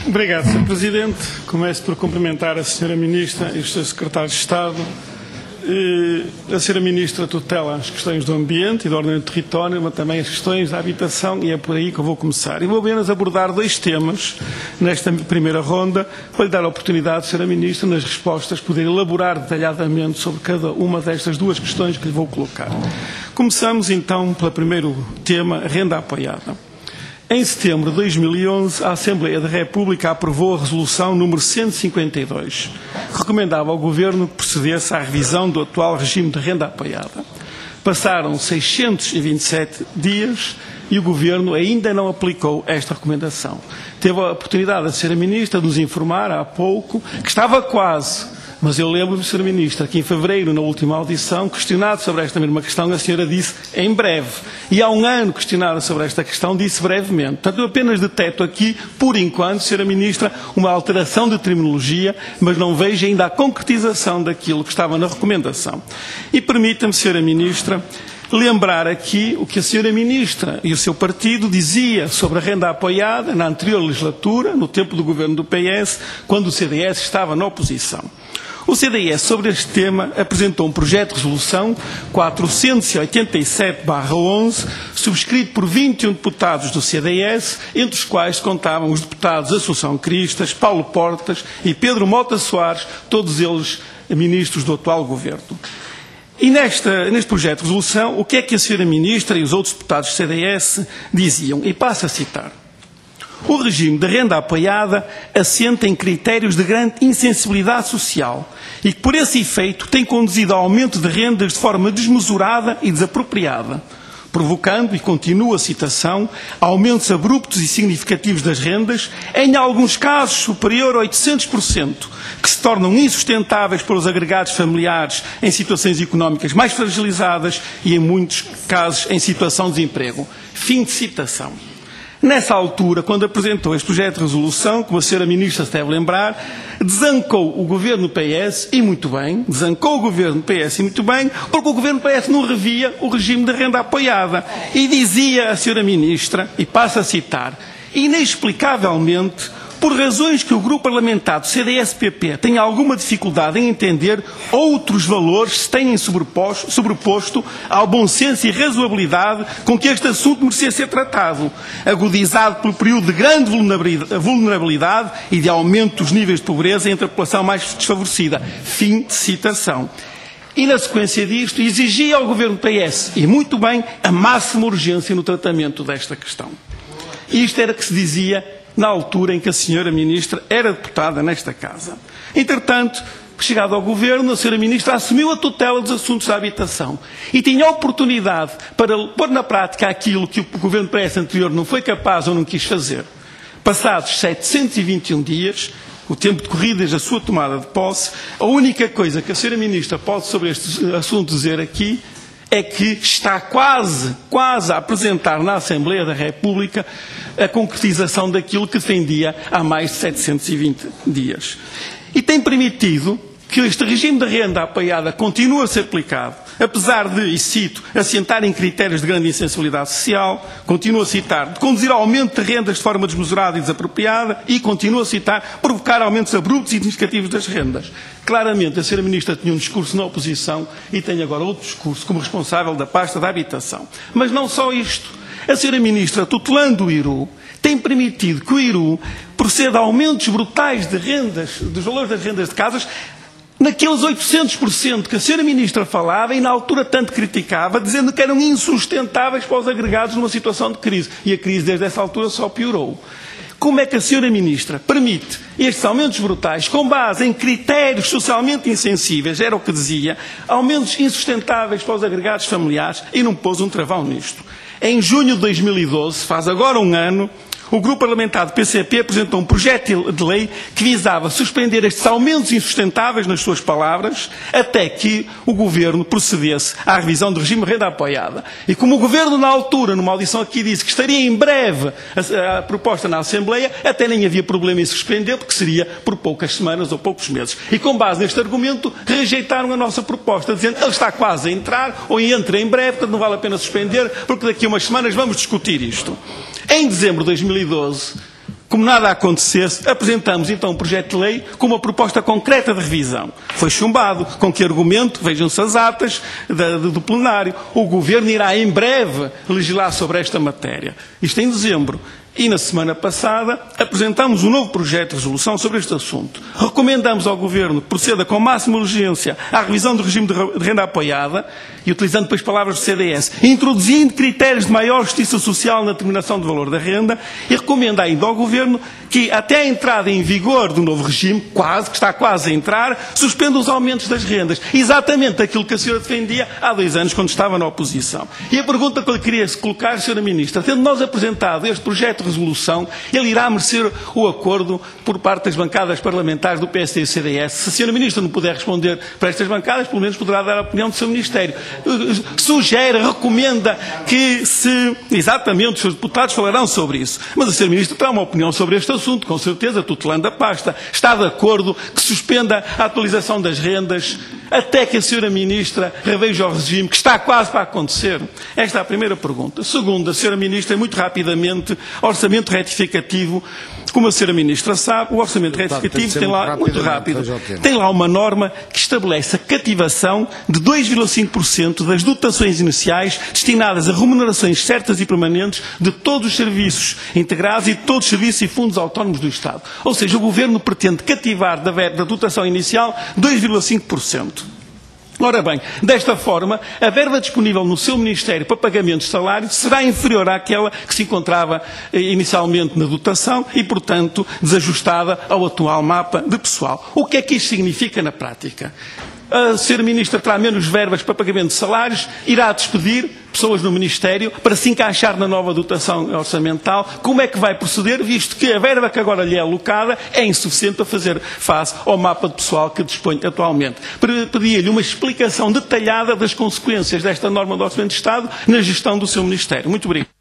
Obrigado, Sr. Presidente. Começo por cumprimentar a Sra. Ministra e os seus secretários de Estado. A Sra. Ministra tutela as questões do ambiente e da ordem do território, mas também as questões da habitação, e é por aí que eu vou começar. E vou apenas abordar dois temas nesta primeira ronda, para lhe dar a oportunidade, Sra. Ministra, nas respostas, poder elaborar detalhadamente sobre cada uma destas duas questões que lhe vou colocar. Começamos, então, pelo primeiro tema, a renda apoiada. Em setembro de 2011, a Assembleia da República aprovou a resolução número 152, que recomendava ao Governo que procedesse à revisão do atual regime de renda apoiada. Passaram 627 dias e o Governo ainda não aplicou esta recomendação. Teve a oportunidade de ser a Ministra de nos informar há pouco que estava quase. Mas eu lembro-me, Sra. Ministra, que em fevereiro, na última audição, questionado sobre esta mesma questão, a senhora disse em breve. E há um ano questionada sobre esta questão, disse brevemente. Portanto, eu apenas detecto aqui, por enquanto, Sra. Ministra, uma alteração de terminologia, mas não vejo ainda a concretização daquilo que estava na recomendação. E permita-me, Sra. Ministra, lembrar aqui o que a Sra. Ministra e o seu partido dizia sobre a renda apoiada na anterior legislatura, no tempo do governo do PS, quando o CDS estava na oposição. O CDS, sobre este tema, apresentou um projeto de resolução 487/11, subscrito por 21 deputados do CDS, entre os quais contavam os deputados Assunção Cristas, Paulo Portas e Pedro Mota Soares, todos eles ministros do atual governo. E neste projeto de resolução, o que é que a Sra. Ministra e os outros deputados do CDS diziam? E passo a citar. O regime de renda apoiada assenta em critérios de grande insensibilidade social e que, por esse efeito, tem conduzido ao aumento de rendas de forma desmesurada e desapropriada, provocando, e continua a citação, aumentos abruptos e significativos das rendas, em alguns casos superior a 800%, que se tornam insustentáveis para os agregados familiares em situações económicas mais fragilizadas e, em muitos casos, em situação de desemprego. Fim de citação. Nessa altura, quando apresentou este projeto de resolução, como a Sra. Ministra se deve lembrar, desancou o Governo PS, e muito bem, desancou o Governo PS, e muito bem, porque o Governo PS não revia o regime de renda apoiada. E dizia a Sra. Ministra, e passo a citar, inexplicavelmente, por razões que o grupo parlamentar do CDS-PP tem alguma dificuldade em entender, outros valores se têm sobreposto ao bom senso e razoabilidade com que este assunto merecia ser tratado, agudizado pelo período de grande vulnerabilidade e de aumento dos níveis de pobreza entre a população mais desfavorecida. Fim de citação. E, na sequência disto, exigia ao Governo PS, e muito bem, a máxima urgência no tratamento desta questão. Isto era que se dizia na altura em que a Sra. Ministra era deputada nesta Casa. Entretanto, chegado ao Governo, a Sra. Ministra assumiu a tutela dos assuntos da habitação e tinha a oportunidade para pôr na prática aquilo que o Governo PS anterior não foi capaz ou não quis fazer. Passados 721 dias, o tempo decorrido desde a sua tomada de posse, a única coisa que a Sra. Ministra pode sobre este assunto dizer aqui é que está quase a apresentar na Assembleia da República a concretização daquilo que defendia há mais de 720 dias. E tem permitido que este regime de renda apoiada continue a ser aplicado, apesar de, e cito, assentar em critérios de grande insensibilidade social, continua a citar, de conduzir ao aumento de rendas de forma desmesurada e desapropriada e, continua a citar, provocar aumentos abruptos e significativos das rendas. Claramente, a Sra. Ministra tinha um discurso na oposição e tem agora outro discurso como responsável da pasta da habitação. Mas não só isto. A Sra. Ministra, tutelando o IRU, tem permitido que o IRU proceda a aumentos brutais de rendas, dos valores das rendas de casas, naqueles 800% que a Sra. Ministra falava e na altura tanto criticava, dizendo que eram insustentáveis para os agregados numa situação de crise. E a crise desde essa altura só piorou. Como é que a Sra. Ministra permite estes aumentos brutais com base em critérios socialmente insensíveis, era o que dizia, aumentos insustentáveis para os agregados familiares e não pôs um travão nisto? Em junho de 2012, faz agora um ano, o grupo parlamentar do PCP apresentou um projeto de lei que visava suspender estes aumentos insustentáveis, nas suas palavras, até que o Governo procedesse à revisão do regime de renda apoiada. E como o Governo, na altura, numa audição aqui, disse que estaria em breve a proposta na Assembleia, até nem havia problema em suspender, porque seria por poucas semanas ou poucos meses. E com base neste argumento, rejeitaram a nossa proposta, dizendo que ele está quase a entrar, ou entra em breve, portanto não vale a pena suspender, porque daqui a umas semanas vamos discutir isto. Em dezembro de 2012, Como nada acontecesse, apresentamos então um projeto de lei com uma proposta concreta de revisão. Foi chumbado. Com que argumento? Vejam-se as atas do plenário. O Governo irá em breve legislar sobre esta matéria. Isto em dezembro. E na semana passada apresentámos um novo projeto de resolução sobre este assunto. Recomendamos ao Governo que proceda com máxima urgência à revisão do regime de renda apoiada e, utilizando depois palavras do CDS, introduzindo critérios de maior justiça social na determinação do valor da renda, e recomenda ainda ao Governo que, até a entrada em vigor do novo regime, que está quase a entrar, suspenda os aumentos das rendas. Exatamente aquilo que a senhora defendia há 2 anos, quando estava na oposição. E a pergunta que eu lhe queria colocar, senhora Ministra, tendo nós apresentado este projeto de resolução, ele irá merecer o acordo por parte das bancadas parlamentares do PSD e do CDS. Se a senhora Ministra não puder responder para estas bancadas, pelo menos poderá dar a opinião do seu Ministério. Sugere, recomenda que exatamente, os seus deputados falarão sobre isso. Mas a senhora Ministra terá uma opinião sobre este assunto, com certeza, tutelando a pasta. Está de acordo que suspenda a atualização das rendas até que a senhora Ministra reveja o regime, que está quase para acontecer? Esta é a primeira pergunta. Segunda, a senhora Ministra, muito rapidamente, orçamento retificativo. Como a senhora Ministra sabe, o orçamento retificativo tem lá, muito rápido, tem lá uma norma que estabelece a cativação de 2,5% das dotações iniciais destinadas a remunerações certas e permanentes de todos os serviços integrados e de todos os serviços e fundos autónomos do Estado. Ou seja, o Governo pretende cativar da dotação inicial 2,5%. Ora bem, desta forma, a verba disponível no seu Ministério para pagamentos de salários será inferior àquela que se encontrava inicialmente na dotação e, portanto, desajustada ao atual mapa de pessoal. O que é que isto significa na prática? A senhora Ministra terá menos verbas para pagamento de salários, irá despedir pessoas no Ministério para se encaixar na nova dotação orçamental. Como é que vai proceder, visto que a verba que agora lhe é alocada é insuficiente para fazer face ao mapa de pessoal que dispõe atualmente? Pedia-lhe uma explicação detalhada das consequências desta norma do Orçamento de Estado na gestão do seu Ministério. Muito obrigado.